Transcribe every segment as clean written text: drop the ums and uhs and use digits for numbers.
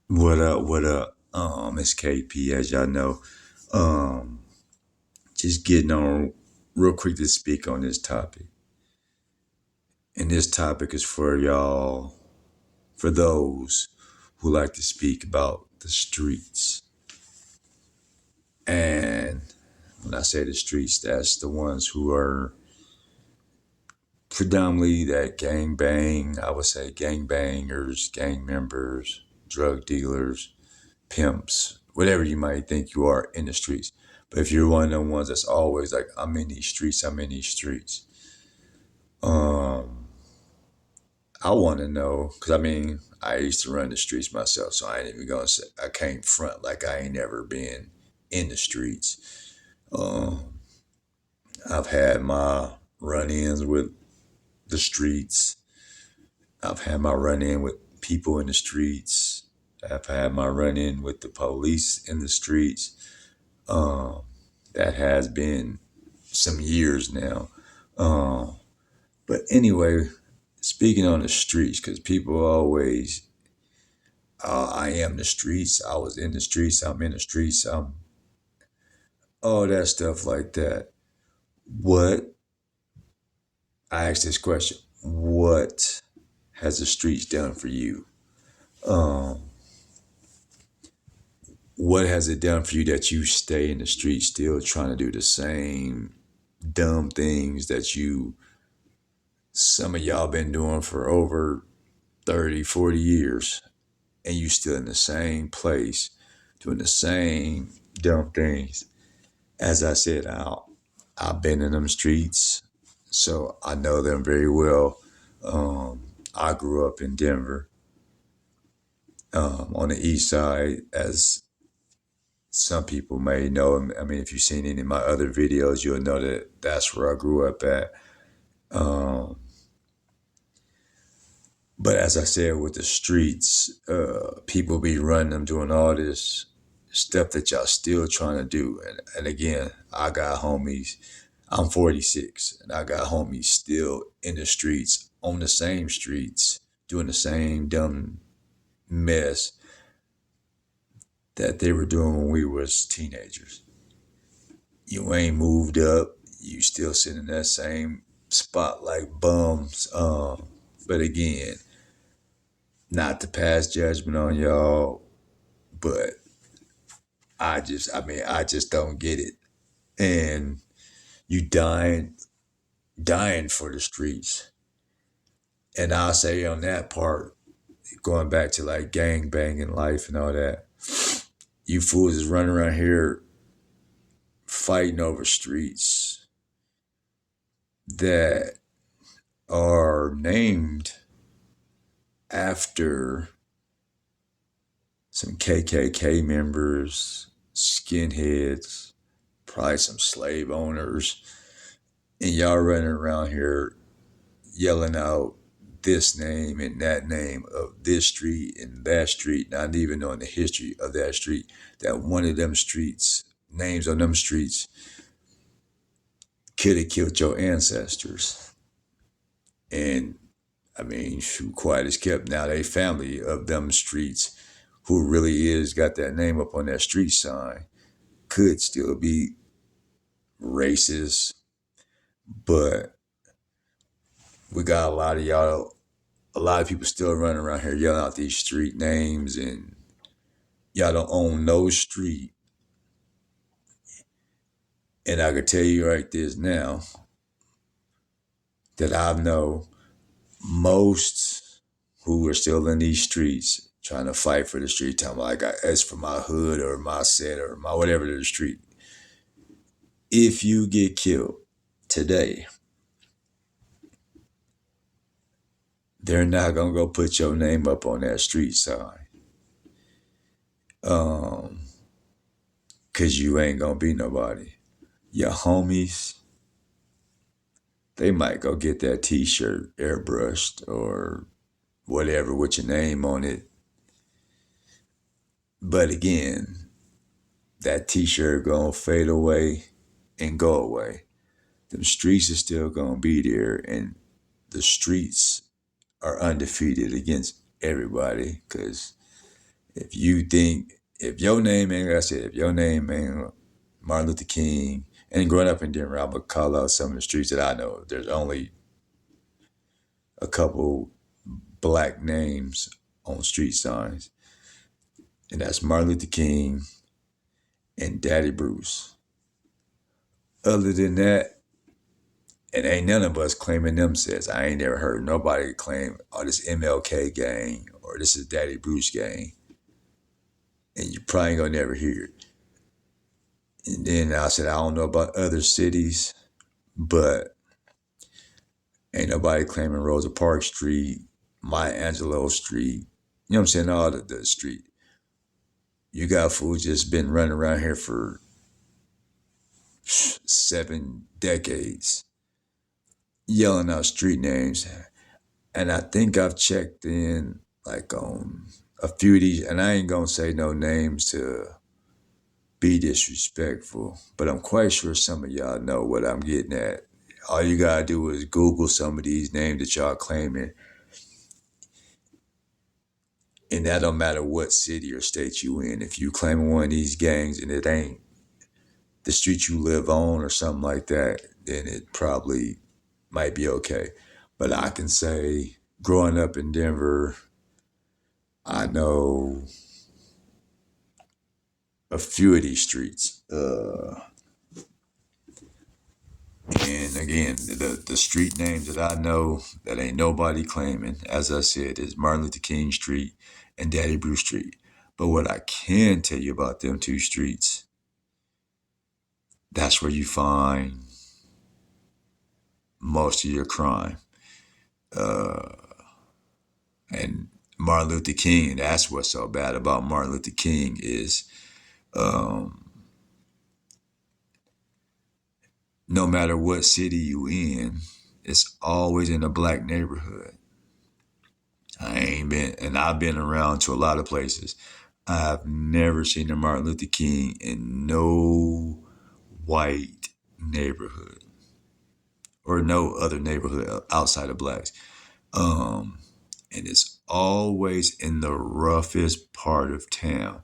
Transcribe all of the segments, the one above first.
What up? What up? It's KP, as y'all know. Um, just getting on real quick to speak on this topic. And this topic is for y'all, for those who like to speak about the streets. And when I say the streets, that's the ones who are predominantly that gang bang. I would say gang bangers, gang members, drug dealers, pimps, whatever you might think you are in the streets. But if you're one of them ones that's always like, I'm in these streets, I'm in these streets. Um, I want to know, because I mean, I used to run the streets myself, so I ain't even gonna say I can't front like I ain't never been in the streets. Um, I've had my run-ins with the streets. I've had my run-in with people in the streets. I've had my run-in with the police in the streets. Um, that has been some years now. Um, but anyway, speaking on the streets, because people always, I am the streets, I was in the streets, I'm in the streets, I'm all that stuff like that. What, I asked this question, what has the streets done for you? Um, what has it done for you that you stay in the streets still trying to do the same dumb things that some of y'all been doing for over 30, 40 years, and you still in the same place doing the same dumb things? As I said, I've been in them streets, so I know them very well. I grew up in Denver, on the east side, as some people may know. I mean, if you've seen any of my other videos, you'll know that that's where I grew up at. Um, But as I said, with the streets, people be running them, doing all this stuff that y'all still trying to do. And again, I got homies. I'm 46, and I got homies still in the streets, on the same streets, doing the same dumb mess that they were doing when we was teenagers. You ain't moved up. You still sitting in that same spot like bums. But again, not to pass judgment on y'all, but I just don't get it. And you dying for the streets. And I'll say on that part, going back to like gang banging life and all that, you fools is running around here fighting over streets that are named after some KKK members, skinheads, probably some slave owners, and y'all running around here yelling out this name and that name of this street and that street, not even knowing the history of that street, that one of them streets, names on them streets, could have killed your ancestors. And I mean, shoot, quiet as kept. Now they family of them streets, who really is got that name up on that street sign, could still be racist, but we got a lot of people still running around here yelling out these street names, and y'all don't own no street. And I can tell you right this now that I know most who are still in these streets trying to fight for the street, talking like it's for my hood or my set or my whatever to the street. If you get killed today, they're not gonna go put your name up on that street sign. Um, cause you ain't gonna be nobody. Your homies, they might go get that t-shirt airbrushed or whatever with your name on it. But again, that t-shirt gonna fade away and go away. The streets are still gonna be there, and the streets are undefeated against everybody, because if your name ain't, like I said, if your name ain't Martin Luther King, and growing up in Denver, I'm gonna call out some of the streets that I know. There's only a couple black names on street signs, and that's Martin Luther King and Daddy Bruce. Other than that, and ain't none of us claiming themselves. I ain't never heard nobody claim, oh, this MLK gang or this is Daddy Bruce gang. And you probably gonna never hear it. And then I said, I don't know about other cities, but ain't nobody claiming Rosa Parks Street, Maya Angelou Street. You know what I'm saying? All the street. You got fools just been running around here for 7 decades, yelling out street names. And I think I've checked in like on a few of these, and I ain't gonna say no names to be disrespectful, but I'm quite sure some of y'all know what I'm getting at. All you gotta do is Google some of these names that y'all claiming, and that don't matter what city or state you in. If you claiming one of these gangs and it ain't the street you live on or something like that, then it probably might be okay. But I can say, growing up in Denver, I know a few of these streets. And again, the street names that I know that ain't nobody claiming, as I said, is Martin Luther King Street and Daddy Bruce Street. But what I can tell you about them two streets, that's where you find most of your crime. And Martin Luther King, that's what's so bad about Martin Luther King is no matter what city you in, it's always in a black neighborhood. I ain't been, and I've been around to a lot of places. I've never seen a Martin Luther King in no white neighborhood or no other neighborhood outside of blacks. Um, and it's always in the roughest part of town.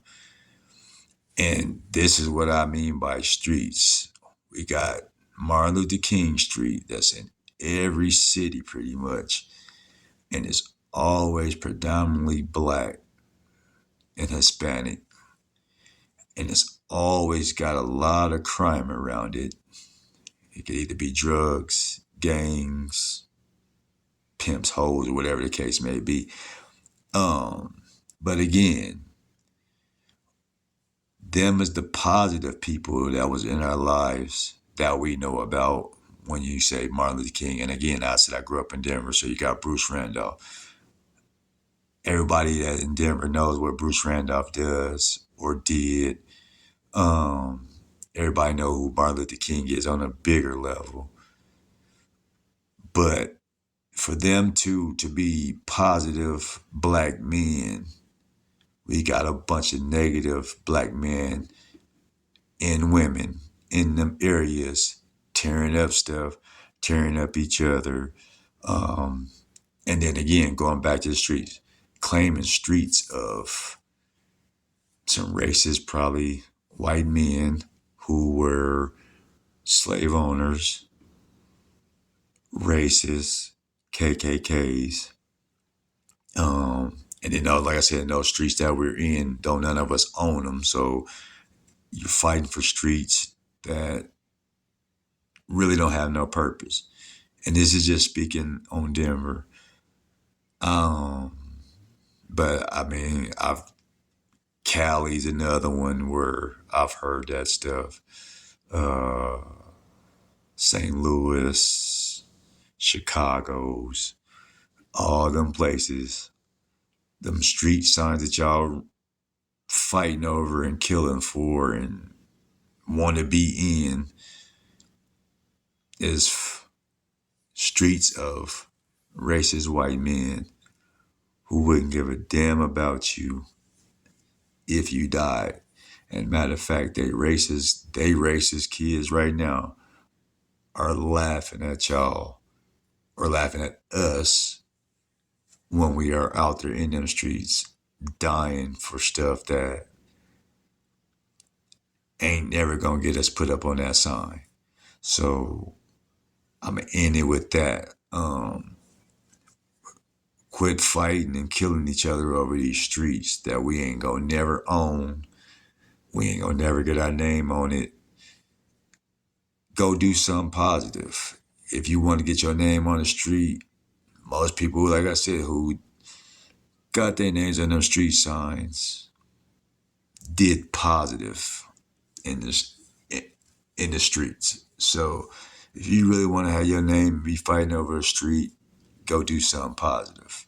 And this is what I mean by streets. We got Martin Luther King Street that's in every city pretty much. And it's always predominantly black and Hispanic. And it's always got a lot of crime around it. It could either be drugs, gangs, pimps, hoes, or whatever the case may be. But again, them is the positive people that was in our lives that we know about when you say Martin Luther King. And again, I said I grew up in Denver, so you got Bruce Randolph. Everybody that in Denver knows what Bruce Randolph does or did. Everybody know who Martin Luther King is on a bigger level. But for them to be positive black men, we got a bunch of negative black men and women in them areas tearing up stuff, tearing up each other. And then again, going back to the streets, claiming streets of some racist, probably white men who were slave owners, racists, KKKs. And then, like I said, in those streets that we're in, don't none of us own them. So you're fighting for streets that really don't have no purpose. And this is just speaking on Denver. But I mean, Cali's another one where I've heard that stuff. St. Louis, Chicago's, all them places, them street signs that y'all fighting over and killing for and want to be in is streets of racist white men who wouldn't give a damn about you if you died. And matter of fact, they racist kids right now are laughing at y'all or laughing at us when we are out there in them streets dying for stuff that ain't never gonna get us put up on that sign. So I'm gonna end it with that. Quit fighting and killing each other over these streets that we ain't gonna never own. We ain't gonna never get our name on it. Go do something positive. If you want to get your name on the street, most people, like I said, who got their names on them street signs did positive in this in the streets. So if you really want to have your name be fighting over a street, go do something positive.